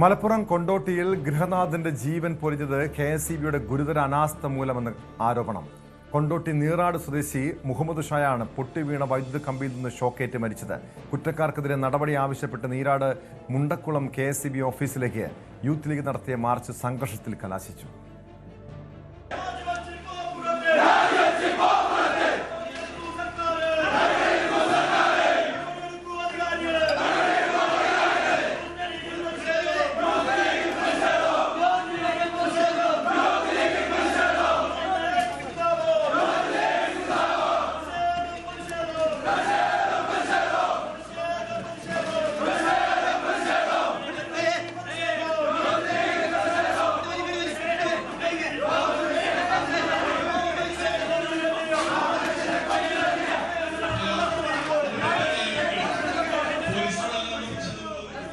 മലപ്പുറം കൊണ്ടോട്ടിയിൽ ഗൃഹനാഥന്റെ ജീവൻ പൊലിഞ്ഞത് KSEBയുടെ ഗുരുതര അനാസ്ഥ മൂലമെന്ന് ആരോപണം. കൊണ്ടോട്ടി നീറാട് സ്വദേശി മുഹമ്മദ് ഷായാണ് പൊട്ടിവീണ വൈദ്യുത കമ്പിയിൽ നിന്ന് ഷോക്കേറ്റ് മരിച്ചത്. കുറ്റക്കാർക്കെതിരെ നടപടി ആവശ്യപ്പെട്ട് നീറാട് മുണ്ടക്കുളം KSEB ഓഫീസിലേക്ക് യൂത്ത് ലീഗ് നടത്തിയ മാർച്ച് സംഘർഷത്തിൽ കലാശിച്ചു.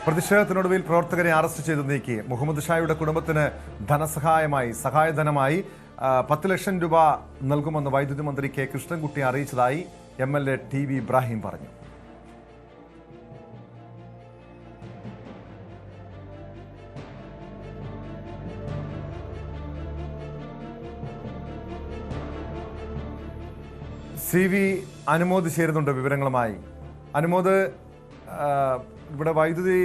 പ്രതിഷേധത്തിനൊടുവിൽ പ്രവർത്തകരെ അറസ്റ്റ് ചെയ്ത് നീക്കി. മുഹമ്മദ് ഷായുടെ കുടുംബത്തിന് സഹായധനമായി 10 ലക്ഷം രൂപ നൽകുമെന്ന് വൈദ്യുതി മന്ത്രി K കൃഷ്ണൻകുട്ടി അറിയിച്ചതായി MLA TV ഇബ്രാഹിം പറഞ്ഞു. CV അനുമോദ് ചേരുന്നുണ്ട് വിവരങ്ങളുമായി. അനുമോദ്, ഇവിടെ വൈദ്യുതി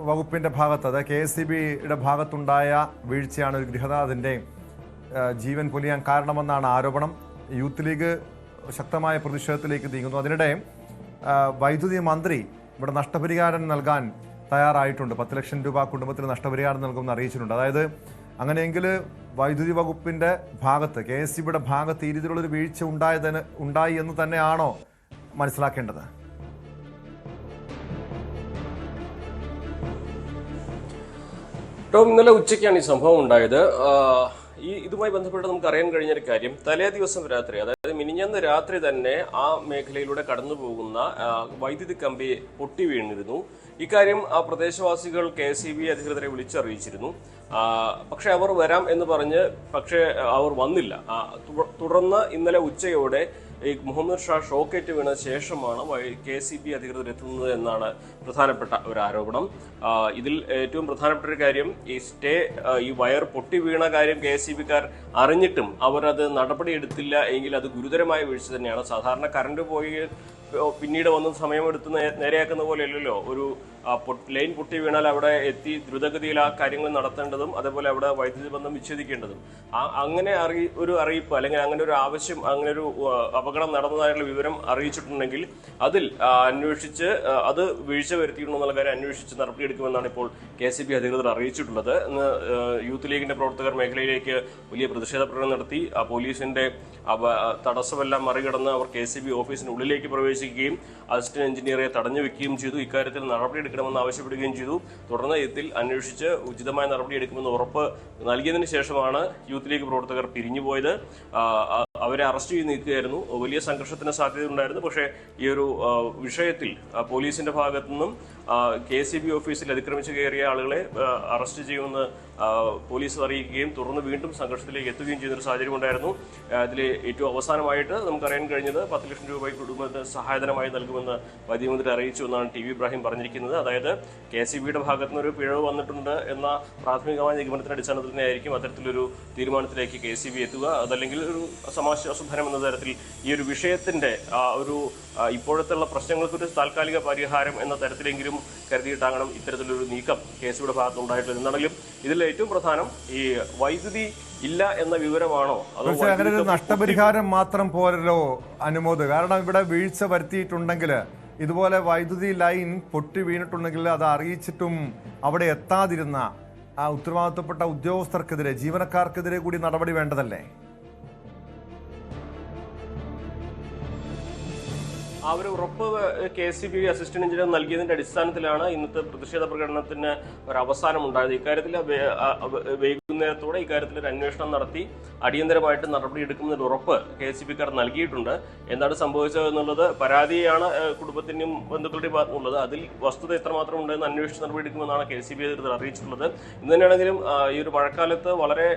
വകുപ്പിന്റെ ഭാഗത്ത്, അതായത് KSEBയുടെ ഭാഗത്തുണ്ടായ വീഴ്ചയാണ് ഒരു ഗൃഹനാഥന്റെ ജീവൻ പൊലിയാൻ കാരണമെന്നാണ് ആരോപണം. യൂത്ത് ലീഗ് ശക്തമായ പ്രതിഷേധത്തിലേക്ക് നീങ്ങുന്നു. അതിനിടെ വൈദ്യുതി മന്ത്രി ഇവിടെ നഷ്ടപരിഹാരം നൽകാൻ തയ്യാറായിട്ടുണ്ട്. 10 ലക്ഷം രൂപ കുടുംബത്തിന് നഷ്ടപരിഹാരം നൽകുമെന്ന് അറിയിച്ചിട്ടുണ്ട്. അതായത് അങ്ങനെയെങ്കിൽ വൈദ്യുതി വകുപ്പിന്റെ ഭാഗത്ത്, KSEBയുടെ ഭാഗത്ത് ഈ രീതിയിലുള്ളൊരു വീഴ്ച ഉണ്ടായി എന്ന് തന്നെയാണോ മനസ്സിലാക്കേണ്ടത്? ഇന്നലെ ഉച്ചയ്ക്കാണ് ഈ സംഭവം ഉണ്ടായത്. ഇതുമായി ബന്ധപ്പെട്ട് നമുക്ക് അറിയാൻ കഴിഞ്ഞൊരു കാര്യം, തലേ ദിവസം രാത്രി, അതായത് മിനിഞ്ഞാന്ന് രാത്രി തന്നെ ആ മേഖലയിലൂടെ കടന്നു പോകുന്ന വൈദ്യുതി കമ്പി പൊട്ടി വീണിരുന്നു. ഇക്കാര്യം ആ പ്രദേശവാസികൾ KSEB അധികൃതരെ വിളിച്ചറിയിച്ചിരുന്നു. പക്ഷെ അവർ വരാം എന്ന് പറഞ്ഞ് അവർ വന്നില്ല. തുടർന്ന് ഇന്നലെ ഉച്ചയോടെ ഈ മുഹമ്മദ് ഷാ ഷോക്കേറ്റ് വീണ ശേഷമാണ് KSEB അധികൃതർ എത്തുന്നത് എന്നാണ് പ്രധാനപ്പെട്ട ഒരു ആരോപണം. ഇതിൽ ഏറ്റവും പ്രധാനപ്പെട്ട ഒരു കാര്യം, ഈ വയർ പൊട്ടി വീണ കാര്യം KSEBക്കാർ അറിഞ്ഞിട്ടും അവർ അത് നടപടിയെടുത്തില്ല എങ്കിൽ അത് ഗുരുതരമായ വീഴ്ച തന്നെയാണ്. സാധാരണ കറണ്ട് പോയി പിന്നീട് വന്ന് സമയമെടുത്ത് നേരെയാക്കുന്ന പോലെയല്ലല്ലോ ഒരു ലൈൻ പൊട്ടി വീണാൽ അവിടെ എത്തി ദ്രുതഗതിയിൽ ആ കാര്യങ്ങൾ നടത്തേണ്ടതും അതേപോലെ അവിടെ വൈദ്യുതി ബന്ധം വിച്ഛേദിക്കേണ്ടതും. അങ്ങനെ ഒരു അറിയിപ്പ് അല്ലെങ്കിൽ അങ്ങനെ ഒരു ആവശ്യം, അങ്ങനെ ഒരു അപകടം നടന്നതായുള്ള വിവരം അറിയിച്ചിട്ടുണ്ടെങ്കിൽ അതിൽ അന്വേഷിച്ച് അത് വീഴ്ച വരുത്തിയിട്ടുണ്ടെന്നുള്ള കാര്യം അന്വേഷിച്ച് നടപടിയെടുക്കുമെന്നാണ് ഇപ്പോൾ KSEB അധികൃതർ അറിയിച്ചിട്ടുള്ളത്. യൂത്ത് ലീഗിന്റെ പ്രവർത്തകർ മേഖലയിലേക്ക് വലിയ പ്രതിഷേധ പ്രകടനം നടത്തി. പോലീസിന്റെ തടസ്സമെല്ലാം മറികടന്ന് അവർ KSEB ഓഫീസിന് ഉള്ളിലേക്ക് പ്രവേശിക്കുകയും അസിസ്റ്റന്റ് എഞ്ചിനീയറെ തടഞ്ഞു വെക്കുകയും ചെയ്തു. ഇക്കാര്യത്തിൽ നടപടിയെടുക്കണമെന്ന് ആവശ്യപ്പെടുകയും ചെയ്തു. തുടർന്ന് ഇതിൽ അന്വേഷിച്ച് ഉചിതമായ നടപടിയെടുക്കുമെന്ന് ഉറപ്പ് നൽകിയതിനു ശേഷമാണ് യൂത്ത് ലീഗ് പ്രവർത്തകർ പിരിഞ്ഞുപോയത്. അവരെ അറസ്റ്റ് ചെയ്ത് നീക്കുകയായിരുന്നു. വലിയ സംഘർഷത്തിന് സാധ്യതയുണ്ടായിരുന്നു. പക്ഷേ ഈ ഒരു വിഷയത്തിൽ പോലീസിന്റെ ഭാഗത്തു നിന്നും KSEB ഓഫീസിൽ അതിക്രമിച്ച് കയറിയ ആളുകളെ അറസ്റ്റ് ചെയ്യുമെന്ന് പോലീസ് അറിയിക്കുകയും തുടർന്ന് വീണ്ടും സംഘർഷത്തിലേക്ക് എത്തുകയും ചെയ്യുന്നൊരു സാഹചര്യം ഉണ്ടായിരുന്നു. അതിൽ ഏറ്റവും അവസാനമായിട്ട് നമുക്കറിയാൻ കഴിഞ്ഞത് 10 ലക്ഷം രൂപ കുടുംബത്തിന് സഹായധനമായി നൽകുമെന്ന് വൈദ്യുതി മന്ത്രി അറിയിച്ചു എന്നാണ് TV ഇബ്രാഹിം പറഞ്ഞിരിക്കുന്നത്. അതായത് KSEBയുടെ ഭാഗത്തു നിന്ന് ഒരു പിഴവ് വന്നിട്ടുണ്ട് എന്ന പ്രാഥമികമായ നിഗമനത്തിന്റെ അടിസ്ഥാനത്തിൽ തന്നെയായിരിക്കും അത്തരത്തിലൊരു തീരുമാനത്തിലേക്ക് KSEB എത്തുക. അതല്ലെങ്കിൽ ഒരു സമാശ്വാസ ധനം എന്ന തരത്തിൽ ഈ ഒരു വിഷയത്തിന്റെ ഇപ്പോഴത്തുള്ള പ്രശ്നങ്ങൾക്കൊരു താൽക്കാലിക പരിഹാരം എന്ന തരത്തിലെങ്കിലും കരുതിയിട്ടാകണം ഇത്തരത്തിലൊരു നീക്കം KSEBയുടെ ഭാഗത്തുണ്ടായിട്ടുള്ളത്. എന്നാണെങ്കിലും ഇതിൽ ഏറ്റവും പ്രധാനം ഈ വൈദ്യുതി ഇല്ല എന്ന വിവരമാണോ? അങ്ങനെ ഒരു നഷ്ടപരിഹാരം മാത്രം പോരല്ലോ അനുമോദ്. കാരണം ഇവിടെ വീഴ്ച വരുത്തിയിട്ടുണ്ടെങ്കിൽ, ഇതുപോലെ വൈദ്യുതി ലൈൻ പൊട്ടി വീണിട്ടുണ്ടെങ്കിൽ അത് അറിയിച്ചിട്ടും അവിടെ എത്താതിരുന്ന ആ ഉത്തരവാദിത്തപ്പെട്ട ഉദ്യോഗസ്ഥർക്കെതിരെ, ജീവനക്കാർക്കെതിരെ കൂടി നടപടി വേണ്ടതല്ലേ? ആ ഒരു ഉറപ്പ് KSEB അസിസ്റ്റന്റ് എഞ്ചിനീയർ നൽകിയതിന്റെ അടിസ്ഥാനത്തിലാണ് ഇന്നത്തെ പ്രതിഷേധ പ്രകടനത്തിന് ഒരു അവസാനം ഉണ്ടായത്. ഇക്കാര്യത്തിൽ വൈകുന്നേരത്തോടെ ഇക്കാര്യത്തിൽ ഒരു അന്വേഷണം നടത്തി അടിയന്തരമായിട്ട് നടപടിയെടുക്കുമെന്നൊരു ഉറപ്പ് KSEBക്കാർ നൽകിയിട്ടുണ്ട്. എന്താണ് സംഭവിച്ചത് എന്നുള്ളത് പരാതിയാണ് കുടുംബത്തിന്റെയും ബന്ധുക്കളുടെയും ഭാഗത്തുള്ളത്. അതിൽ വസ്തുത എത്രമാത്രം ഉണ്ടെന്ന് അന്വേഷിച്ച് നടപടിയെടുക്കുമെന്നാണ് KSEB അധികൃതർ അറിയിച്ചിട്ടുള്ളത്. ഇന്ന് തന്നെയാണെങ്കിലും ഈ ഒരു മഴക്കാലത്ത് വളരെ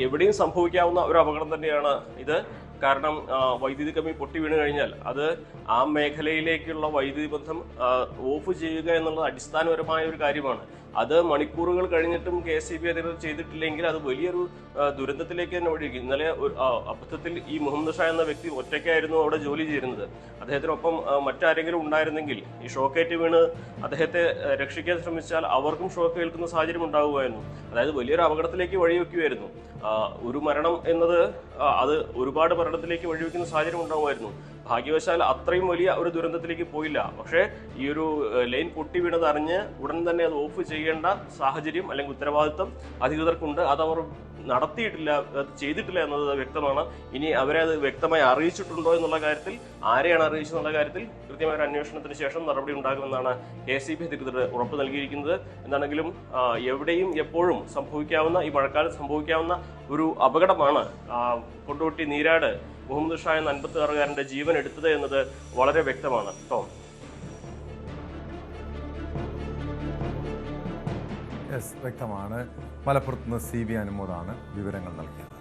എവിടെയും സംഭവിക്കാവുന്ന ഒരു അപകടം തന്നെയാണ് ഇത്. കാരണം വൈദ്യുതി കമ്പി പൊട്ടി വീണ് കഴിഞ്ഞാൽ അത് ആ മേഖലയിലേക്കുള്ള വൈദ്യുതി ബന്ധം ഓഫ് ചെയ്യുക എന്നുള്ളത് അടിസ്ഥാനപരമായ ഒരു കാര്യമാണ്. അത് മണിക്കൂറുകൾ കഴിഞ്ഞിട്ടും KSEB അധികൃതർ ചെയ്തിട്ടില്ലെങ്കിൽ അത് വലിയൊരു ദുരന്തത്തിലേക്ക് തന്നെ വഴിവെക്കും. ഇന്നലെ അബദ്ധത്തിൽ ഈ മുഹമ്മദ് ഷാ എന്ന വ്യക്തി ഒറ്റയ്ക്കായിരുന്നു അവിടെ ജോലി ചെയ്യുന്നത്. അദ്ദേഹത്തിനൊപ്പം മറ്റാരെങ്കിലും ഉണ്ടായിരുന്നെങ്കിൽ ഈ ഷോക്കേറ്റ് വീണ് അദ്ദേഹത്തെ രക്ഷിക്കാൻ ശ്രമിച്ചാൽ അവർക്കും ഷോക്ക് ഏൽക്കുന്ന സാഹചര്യം ഉണ്ടാവുമായിരുന്നു. അതായത് വലിയൊരു അപകടത്തിലേക്ക് വഴിവെക്കുമായിരുന്നു. ഒരു മരണം എന്നത് അത് ഒരുപാട് മരണത്തിലേക്ക് വഴിവെക്കുന്ന സാഹചര്യം ഉണ്ടാവുമായിരുന്നു. ഭാഗ്യവശാൽ അത്രയും വലിയ ഒരു ദുരന്തത്തിലേക്ക് പോയില്ല. പക്ഷേ ഈ ഒരു ലൈൻ പൊട്ടി വീണത് അറിഞ്ഞ് ഉടൻ തന്നെ അത് ഓഫ് ചെയ്യേണ്ട സാഹചര്യം അല്ലെങ്കിൽ ഉത്തരവാദിത്വം അധികൃതർക്കുണ്ട്. അതവർ നടത്തിയിട്ടില്ല, അത് ചെയ്തിട്ടില്ല എന്നത് വ്യക്തമാണ്. ഇനി അവരെ അത് വ്യക്തമായി അറിയിച്ചിട്ടുണ്ടോ എന്നുള്ള കാര്യത്തിൽ, ആരെയാണ് അറിയിച്ചെന്നുള്ള കാര്യത്തിൽ കൃത്യമായ ഒരു അന്വേഷണത്തിന് ശേഷം നടപടി ഉണ്ടാകുമെന്നാണ് KSEB അധികൃതർ ഉറപ്പ് നൽകിയിരിക്കുന്നത്. എന്താണെങ്കിലും എവിടെയും എപ്പോഴും സംഭവിക്കാവുന്ന, ഈ മഴക്കാലത്ത് സംഭവിക്കാവുന്ന ഒരു അപകടമാണ് കൊണ്ടോട്ടി നീരാട് മുഹമ്മദ് ഷാ എന്ന 56-കാരന്റെ ജീവൻ എടുത്തത് എന്നത് വളരെ വ്യക്തമാണ്. ടോം. വ്യക്തമാണ്. മലപ്പുറത്ത് നിന്ന് CB അനുമോദാണ് വിവരങ്ങൾ നൽകിയത്.